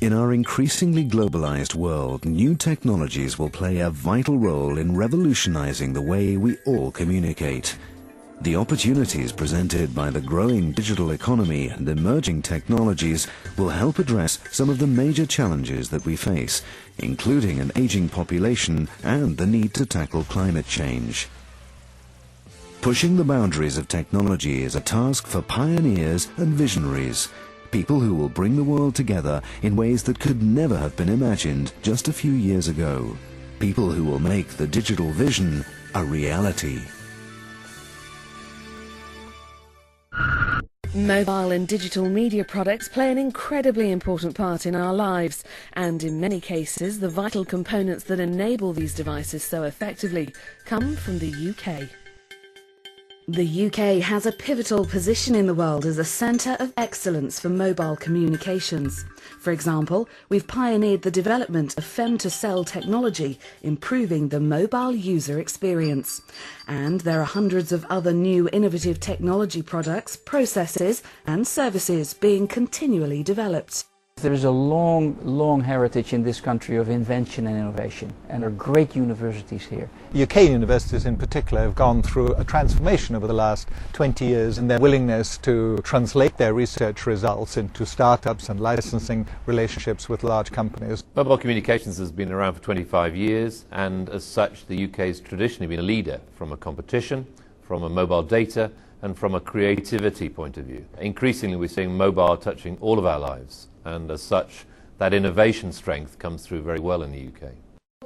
In our increasingly globalized world, new technologies will play a vital role in revolutionizing the way we all communicate. The opportunities presented by the growing digital economy and emerging technologies will help address some of the major challenges that we face, including an aging population and the need to tackle climate change. Pushing the boundaries of technology is a task for pioneers and visionaries, people who will bring the world together in ways that could never have been imagined just a few years ago. People who will make the digital vision a reality. Mobile and digital media products play an incredibly important part in our lives, and in many cases the vital components that enable these devices so effectively come from the UK. The UK has a pivotal position in the world as a centre of excellence for mobile communications. For example, we've pioneered the development of FEM-to-cell technology, improving the mobile user experience. And there are hundreds of other new innovative technology products, processes and services being continually developed. There is a long heritage in this country of invention and innovation, and there are great universities here. UK universities in particular have gone through a transformation over the last 20 years in their willingness to translate their research results into startups and licensing relationships with large companies. Mobile communications has been around for 25 yees, and as such the UK has traditionally been a leader from a competition, from a mobile data and from a creativity point of view. Increasingly we're seeing mobile touching all of our lives, and as such that innovation strength comes through very well in the UK.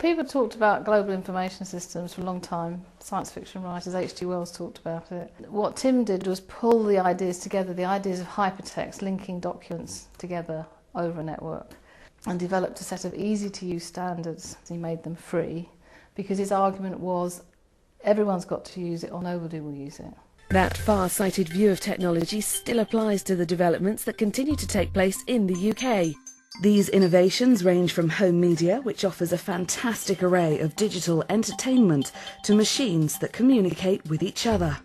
People talked about global information systems for a long time. Science fiction writers, H.G. Wells talked about it. What Tim did was pull the ideas together, the ideas of hypertext, linking documents together over a network, and developed a set of easy to use standards. He made them free because his argument was everyone's got to use it or nobody will use it. That far-sighted view of technology still applies to the developments that continue to take place in the UK. These innovations range from home media, which offers a fantastic array of digital entertainment, to machines that communicate with each other.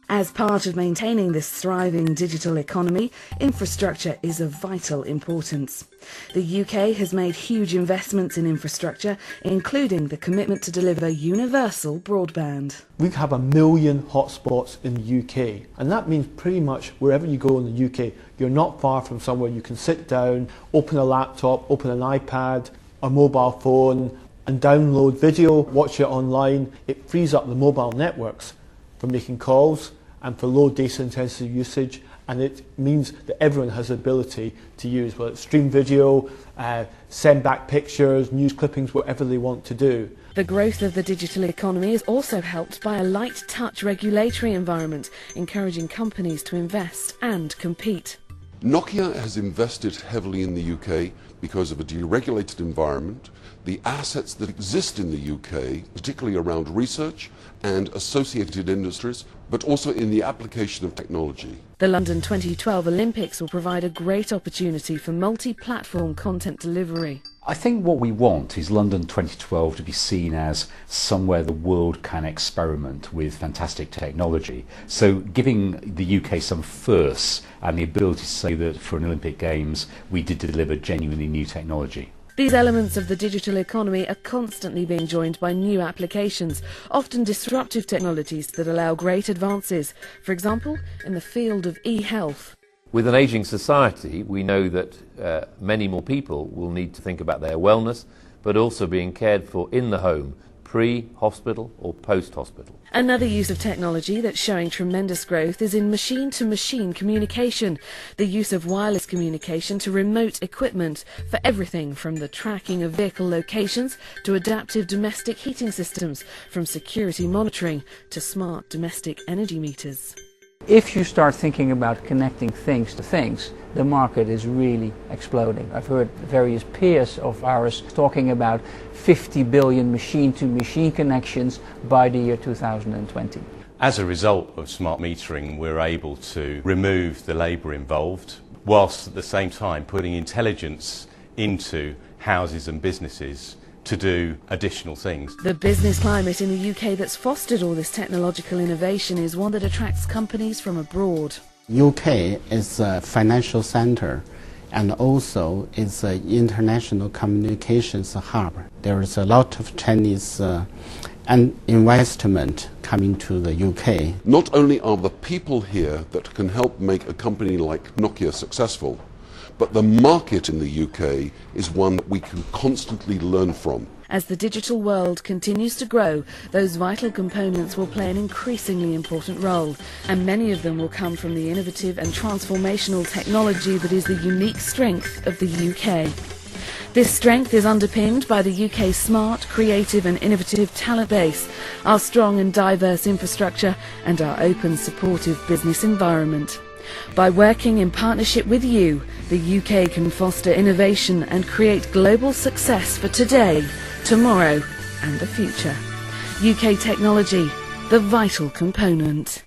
As part of maintaining this thriving digital economy, infrastructure is of vital importance. The UK has made huge investments in infrastructure, including the commitment to deliver universal broadband. We have 1 million hotspots in the UK, and that means pretty much wherever you go in the UK, you're not far from somewhere you can sit down, open a laptop, open an iPad, a mobile phone, and download video, watch it online. It frees up the mobile networks for making calls and for low data intensive usage, and it means that everyone has the ability to use, whether it's stream video, send back pictures, news clippings, whatever they want to do. The growth of the digital economy is also helped by a light touch regulatory environment, encouraging companies to invest and compete. Nokia has invested heavily in the UK because of a deregulated environment, the assets that exist in the UK, particularly around research and associated industries, but also in the application of technology. The London 2012 Olympics will provide a great opportunity for multi-platform content delivery. I think what we want is London 2012 to be seen as somewhere the world can experiment with fantastic technology. So giving the UK some firsts and the ability to say that for an Olympic Games we did deliver genuinely new technology. These elements of the digital economy are constantly being joined by new applications, often disruptive technologies that allow great advances, for example, in the field of e-health. With an ageing society, we know that many more people will need to think about their wellness, but also being cared for in the home, pre-hospital or post-hospital. Another use of technology that's showing tremendous growth is in machine-to-machine communication, the use of wireless communication to remote equipment for everything from the tracking of vehicle locations to adaptive domestic heating systems, from security monitoring to smart domestic energy meters. If you start thinking about connecting things to things, the market is really exploding. I've heard various peers of ours talking about 50 billion machine-to-machine connections by the year 2020. As a result of smart metering, we're able to remove the labour involved, whilst at the same time putting intelligence into houses and businesses to do additional things. The business climate in the UK that's fostered all this technological innovation is one that attracts companies from abroad. UK is a financial centre, and also it's an international communications hub. There is a lot of Chinese investment coming to the UK. Not only are the people here that can help make a company like Nokia successful, but the market in the UK is one that we can constantly learn from. As the digital world continues to grow, those vital components will play an increasingly important role, and many of them will come from the innovative and transformational technology that is the unique strength of the UK. This strength is underpinned by the UK's smart, creative and innovative talent base, our strong and diverse infrastructure and our open, supportive business environment. By working in partnership with you, the UK can foster innovation and create global success for today, tomorrow and the future. UK technology, the vital component.